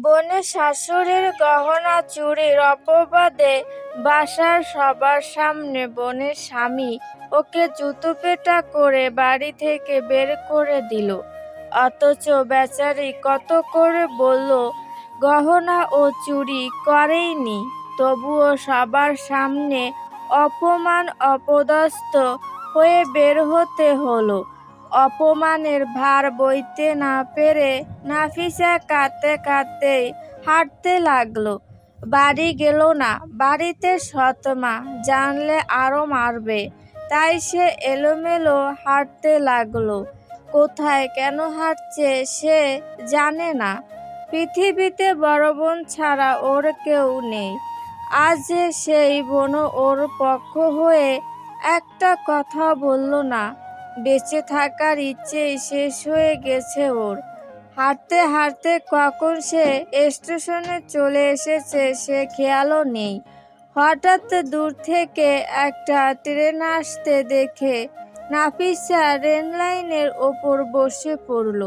বোনের শাশুড়ির গহনা চুরির অপবাদে বাসার সবার সামনে বোনের স্বামী ওকে জুতোপেটা করে বাড়ি থেকে বের করে দিল। অথচ বেচারি কত করে বলল গহনা ও চুরি করেইনি, তবুও সবার সামনে অপমান অপদস্থ হয়ে বের হতে হলো। অপমানের ভার বইতে না পেরে নাফিসা কাঁদতে কাঁদতে হাঁটতে লাগলো। বাড়ি গেল না, বাড়িতে সৎমা জানলে আরো মারবে, তাই সে এলোমেলো হাঁটতে লাগলো। কোথায় কেন হাঁটছে সে জানে না। পৃথিবীতে বড় বোন ছাড়া ওর কেউ নেই। আজ যে সেই বোনও ওর পক্ষ হয়ে একটা কথা বলল না। বেঁচে থাকার ইচ্ছেই শেষ হয়ে গেছে ওর। হাঁটতে হাঁটতে কখন সে স্টেশনে চলে এসেছে সে খেয়ালও নেই। হঠাৎ দূর থেকে একটা ট্রেন আসতে দেখে নাফিসা রেল লাইনের ওপর বসে পড়ল।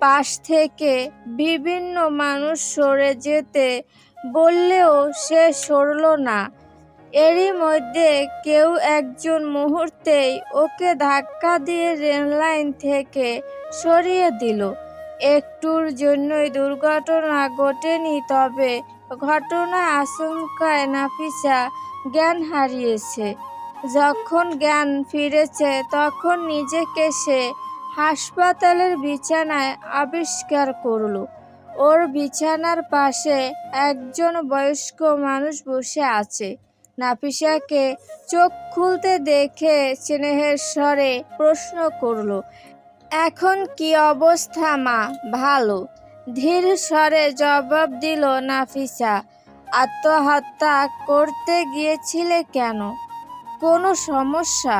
পাশ থেকে বিভিন্ন মানুষ সরে যেতে বললেও সে সরল না। এরই মধ্যে কেউ একজন মুহূর্তেই ওকে ধাক্কা দিয়ে রেল লাইন থেকে সরিয়ে দিল। একটুর জন্যই দুর্ঘটনা ঘটেনি, তবে ঘটনার আশঙ্কায় নাফিসা জ্ঞান হারিয়েছে। যখন জ্ঞান ফিরেছে তখন নিজেকে সে হাসপাতালের বিছানায় আবিষ্কার করল। ওর বিছানার পাশে একজন বয়স্ক মানুষ বসে আছে। নাফিসাকে চোখ খুলতে দেখে স্নেহের স্বরে প্রশ্ন করল, এখন কি অবস্থা মা? ভালো, ধীর স্বরে জবাব দিল নাফিসা। আত্মহত্যা করতে গিয়েছিলে কেন? কোনো সমস্যা?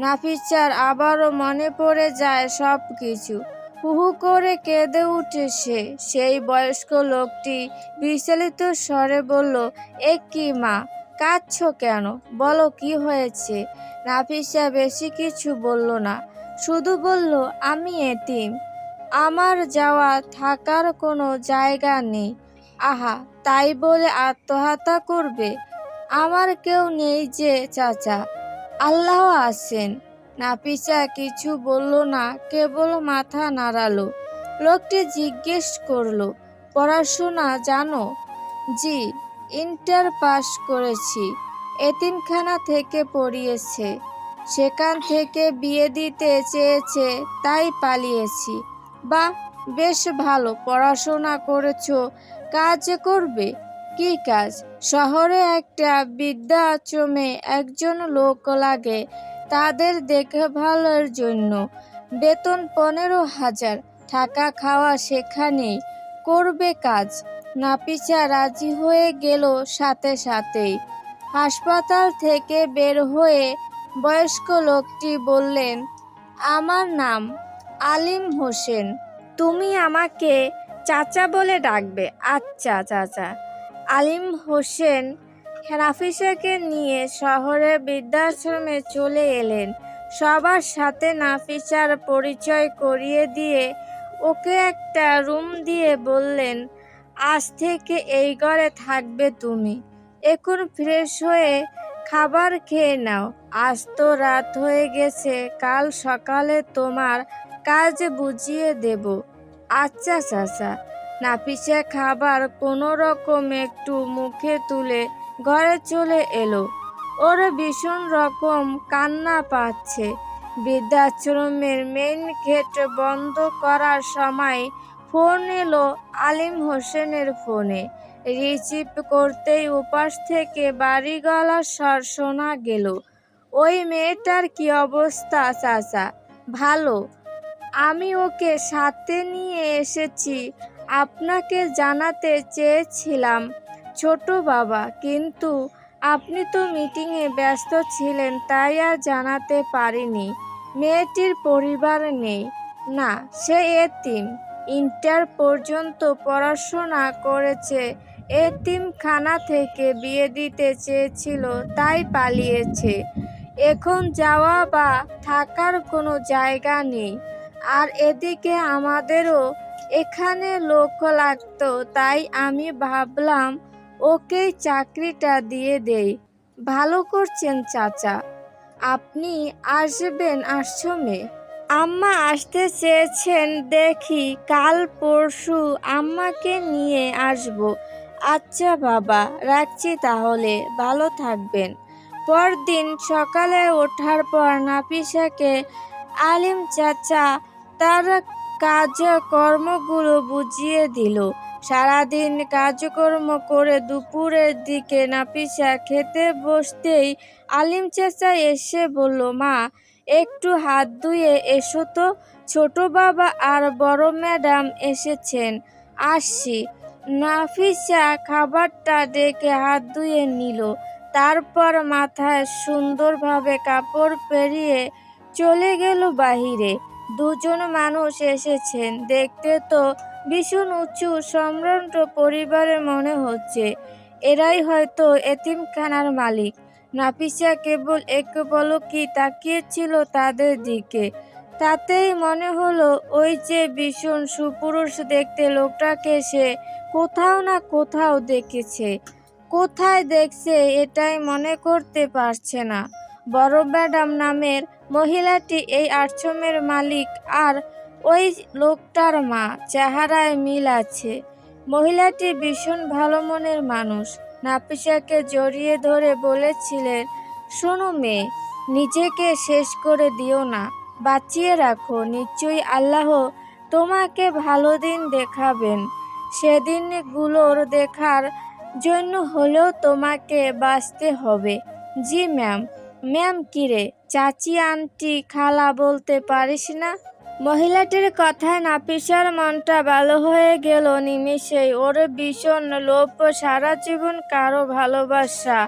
নাফিসার আবারও মনে পড়ে যায় সব কিছু। হুহু করে কেঁদে উঠে সে। সেই বয়স্ক লোকটি বিচলিত স্বরে বলল, এ কি মা, কাঁদছো কেন? বলো কি হয়েছে? নাফিসা বেশি কিছু বলল না, শুধু বলল, আমি এতিম, আমার যাওয়া থাকার কোনো জায়গা নেই। আহা, তাই বলে আত্মহত্যা করবে? আমার কেউ নেই যে চাচা, আল্লাহ আছেন। নাফিসা কিছু বলল না, কেবল মাথা নাড়ালো। লোকটি জিজ্ঞেস করলো, পড়াশোনা জানো? জি, ইন্টার পাস করেছি। এতিমখানা থেকে পড়িয়েছে, সেখান থেকে বিয়ে দিতে চেয়েছে, তাই পালিয়েছি। বাহ, বেশ ভালো পড়াশোনা করেছো। কাজ করবে? কি কাজ? শহরে একটা বৃদ্ধাশ্রমে একজন লোক লাগে তাদের দেখভালের জন্য। বেতন 15,000, থাকা খাওয়া সেখানেই, করবে কাজ। নাফিসা রাজি হয়ে গেল সাথে সাথেই। হাসপাতাল থেকে বের হয়ে বয়স্ক লোকটি বললেন, আমার নাম আলিম হোসেন, তুমি আমাকে চাচা বলে ডাকবে। আচ্ছা চাচা। আলিম হোসেন নাফিসাকে নিয়ে শহরের বৃদ্ধাশ্রমে চলে এলেন। সবার সাথে নাফিসার পরিচয় করিয়ে দিয়ে ওকে একটা রুম দিয়ে বললেন, আজ থেকে এই ঘরে থাকবে তুমি। এখন ফ্রেশ হয়ে খাবার খেয়ে নাও। আজ তো রাত হয়ে গেছে, কাল সকালে তোমার কাজ বুঝিয়ে দেব। আচ্ছা চাচা। নাফিসা খাবার কোনো রকম একটু মুখে তুলে ঘরে চলে এলো। ওর ভীষণ রকম কান্না পাচ্ছে। বৃদ্ধাশ্রমের মেইন গেট বন্ধ করার সময় ফোন এলো আলিম হোসেনের ফোনে। রিসিভ করতেই উপাস থেকে বাড়ি গলার স্বর শোনা গেল, ওই মেয়েটার কি অবস্থা চাচা? ভালো, আমি ওকে সাথে নিয়ে এসেছি। আপনাকে জানাতে চেয়েছিলাম ছোট বাবা, কিন্তু আপনি তো মিটিংয়ে ব্যস্ত ছিলেন, তাই আর জানাতে পারিনি। মেয়েটির পরিবার নেই। না, সে এতিম, ইন্টার পর্যন্ত পড়াশোনা করেছে। এতিমখানা থেকে বিয়ে দিতে চেয়েছিল, তাই পালিয়েছে। এখন যাওয়া বা থাকার কোনো জায়গা নেই। আর এদিকে আমাদেরও এখানে লোক লাগতো, তাই আমি ভাবলাম ওকেই চাকরিটা দিয়ে দেই। ভালো করছেন চাচা। আপনি আসবেন আশ্রমে? আম্মা আসতে চেয়েছেন, দেখি কাল পরশু আম্মাকে নিয়ে আসবো। আচ্ছা বাবা, রাখছি তাহলে, ভালো থাকবেন। পরদিন সকালে ওঠার পর নাফিসাকে আলিম চাচা তার কাজকর্মগুলো বুঝিয়ে দিল। সারাদিন কাজকর্ম করে দুপুরের দিকে নাফিসা খেতে বসতেই আলিম চাচা এসে বলল, মা, একটু হাত ধুয়ে এসো তো, ছোট বাবা আর বড় ম্যাডাম এসেছেন। আসছি। নাফিসা খাবারটা ডেকে হাত ধুয়ে নিল, তারপর মাথায় সুন্দরভাবে কাপড় পরিয়ে চলে গেল বাহিরে। দুজন মানুষ এসেছেন, দেখতে তো ভীষণ উঁচু সম্ভ্রান্ত পরিবারের মনে হচ্ছে। এরাই হয়তো এতিমখানার মালিক। নাফিসা কেবল এক পলকই তাকিয়েছিল তাদের দিকে, তাতেই মনে হলো ওই যে ভীষণ সুপুরুষ দেখতে লোকটাকে সে কোথাও না কোথাও দেখেছে। কোথায় দেখছে এটাই মনে করতে পারছে না। বড় ম্যাডাম নামের মহিলাটি এই আশ্রমের মালিক, আর ওই লোকটার মা। চেহারায় মিল আছে। মহিলাটি ভীষণ ভালো মনের মানুষ। নাফিসাকে জড়িয়ে ধরে বলেছিলেন, শোনো মেয়ে, নিজেকে শেষ করে দিও না, বাঁচিয়ে রাখো। নিশ্চয়ই আল্লাহ তোমাকে ভালো দিন দেখাবেন। সেদিনগুলোর দেখার জন্য হলেও তোমাকে বাঁচতে হবে। জি ম্যাম। ম্যাম কিরে, চাচি, আন্টি, খালা বলতে পারিস না? মহিলাটির কথায় নাফিসার মনটা ভালো হয়ে গেল নিমেষেই। ওর ভীষণ লোভ, সারা জীবন কারো ভালোবাসা,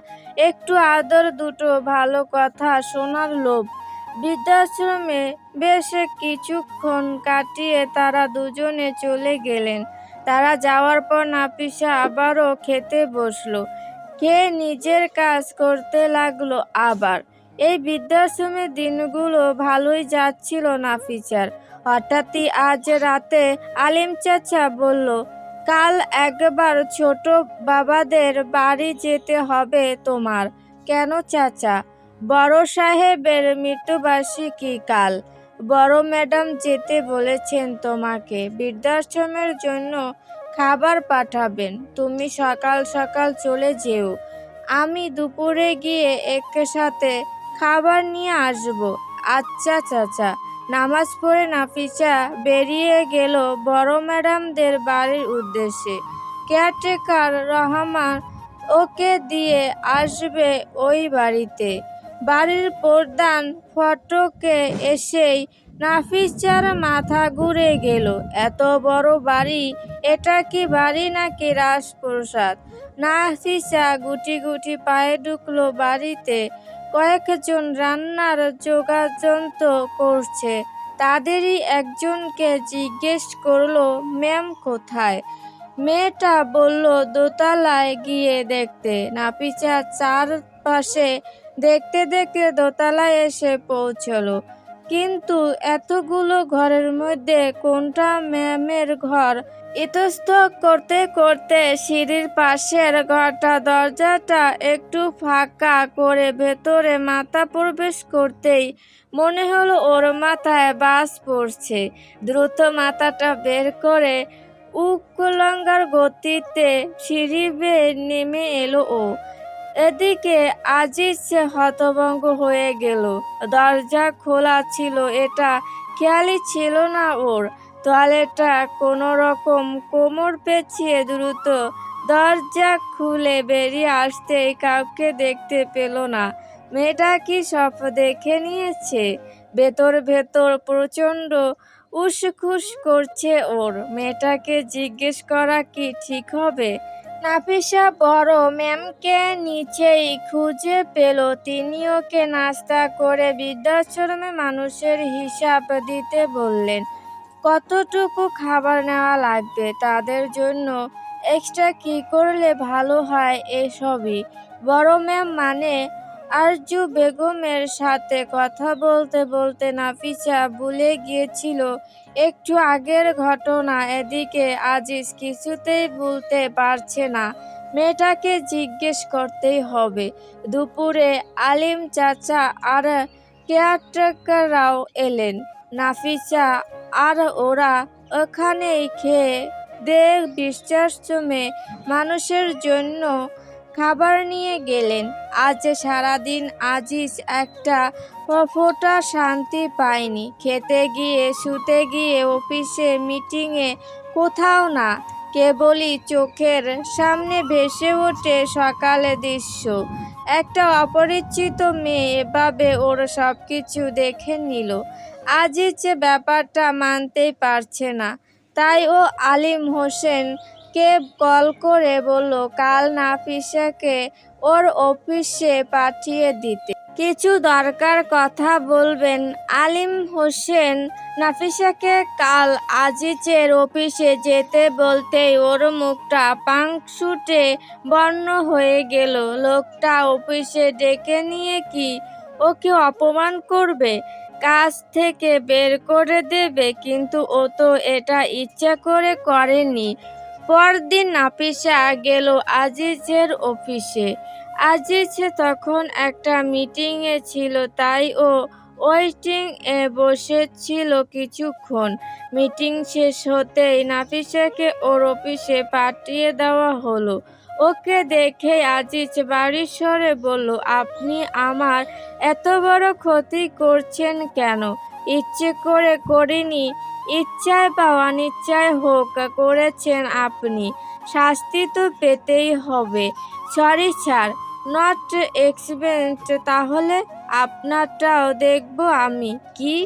একটু আদর, দুটো ভালো কথা শোনার লোভ। বৃদ্ধাশ্রমে বেশ কিছুক্ষণ কাটিয়ে তারা দুজনে চলে গেলেন। তারা যাওয়ার পর নাফিসা আবারও খেতে বসলো, খেয়ে নিজের কাজ করতে লাগলো আবার। এই বৃদ্ধাশ্রমের দিনগুলো ভালোই যাচ্ছিল নাফিসার। হঠাৎই আজ রাতে আলিম চাচা বলল, কাল একবার ছোট বাবাদের বাড়ি যেতে হবে তোমার। কেন চাচা? বড় সাহেবের মৃত্যুবার্ষিকী কাল। বড় ম্যাডাম যেতে বলেছেন তোমাকে। বৃদ্ধাশ্রমের জন্য খাবার পাঠাবেন, তুমি সকাল সকাল চলে যেও। আমি দুপুরে গিয়ে একসাথে খাবার নিয়ে আসব। আচ্ছা চাচা। নামাজ পড়ে নাফিসা বেরিয়ে গেল বড় ম্যাডামদের বাড়ির উদ্দেশ্যে। কেয়ারটেকার রহমান ওকে দিয়ে আসবে ওই বাড়িতে। বাড়ির প্রধান ফটকে এসেই নাফিসার মাথা ঘুরে গেল। এত বড় বাড়ি, এটা কি বাড়ি নাকি রাজপ্রাসাদ? নাফিসা গুটি গুটি পায়ে ঢুকলো বাড়িতে। কয়েকজন রান্নার যোগাযন্ত্র করছে। তাদেরই একজনকে জিজ্ঞেস করলো, ম্যাম কোথায়? মেয়েটা বলল, দোতলায় গিয়ে দেখতে। নাফিসা চারপাশে দেখতে দেখতে দোতলায় এসে পৌঁছলো। কিন্তু এতগুলো ঘরের মধ্যে কোনটা ম্যামের ঘর? ইতস্তত করতে করতে সিঁড়ির পাশের ঘরটা দরজাটা একটু ফাঁকা করে ভেতরে মাথা প্রবেশ করতেই মনে হলো ওর মাথায় বাজ পড়ছে। দ্রুত মাথাটা বের করে উল্লঙ্ঘার গতিতে সিঁড়ি বেয়ে নেমে এলো ও। এদিকে আজিজ হতভম্ব হয়ে গেল। দরজা খোলা ছিল, এটা খেয়ালই ছিল না ওর। তোয়ালেটা কোনো রকম কোমর পেঁচিয়ে দ্রুত দরজা খুলে বেরিয়ে আসতেই কাউকে দেখতে পেল না। মেয়েটা কি সব দেখে নিয়েছে? ভেতর ভেতর প্রচণ্ড উসখুস করছে ওর। মেয়েটাকে জিজ্ঞেস করা কি ঠিক হবে? নাফিসা বড় ম্যামকে নিচেই খুঁজে পেল। তিনি ওকে নাস্তা করে বৃদ্ধাশ্রমে মানুষের হিসাব দিতে বললেন। কতটুকু খাবার নেওয়া লাগবে তাদের জন্য, এক্সট্রা কি করলে ভালো হয়, এসবই। বড় ম্যাম মানে আরজু বেগমের সাথে কথা বলতে বলতে নাফিসা ভুলে গিয়েছিল একটু আগের ঘটনা। এদিকে আজিজ কিছুতেই ভুলতে পারছে না, মেয়েটাকে জিজ্ঞেস করতেই হবে। দুপুরে আলিম চাচা আর কেয়ারটেকাররাও এলেন। নাফিসা আর ওরা ওখানেই খেয়ে দেয়ে বৃদ্ধাশ্রমে মানুষের জন্য খাবার নিয়ে গেলেন। আজ সারাদিন আজিজ একটা ফোঁটা শান্তি পায়নি। খেতে গিয়ে, শুতে গিয়ে, অফিসে, মিটিংয়ে, কোথাও না। কেবলই চোখের সামনে ভেসে ওঠে সকালের দৃশ্য। একটা অপরিচিত মেয়ে এভাবে ওর সবকিছু দেখে নিল। আজিজ ব্যাপারটা মানতেই পারছে না। তাই ও আলিম হোসেনকে কল করে বলল কাল নাফিসাকে ওর অফিসে পাঠিয়ে দিতে। কিছু দরকার কথা বলবেন। আলিম হোসেন নাফিসাকে কাল আজিজের অফিসে যেতে বলতেই ওর মুখটা পাংশুটে বর্ণ হয়ে গেল। লোকটা অফিসে ডেকে নিয়ে কি ওকে অপমান করবে, কাজ থেকে বের করে দেবে? কিন্তু ও তো এটা ইচ্ছা করে করেনি। পরদিন নাফিসা গেল আজিজের অফিসে। আজিজ তখন একটা মিটিংয়ে ছিল, তাই ও ওয়েটিং এ বসেছিল কিছুক্ষণ। মিটিং শেষ হতেই নাফিসাকে ওর অফিসে পাঠিয়ে দেওয়া হলো। ওকে দেখে আজিজ বাড়ির স্বরে বলল, আপনি আমার এত বড় ক্ষতি করছেন কেন? ইচ্ছে করে করিনি, ইচ্ছায় বা অনিচ্ছায় হোক করেছেন আপনি, শাস্তি তো পেতেই হবে। Sorry sir, not expect. তাহলে আপনারটাও দেখব আমি? কি?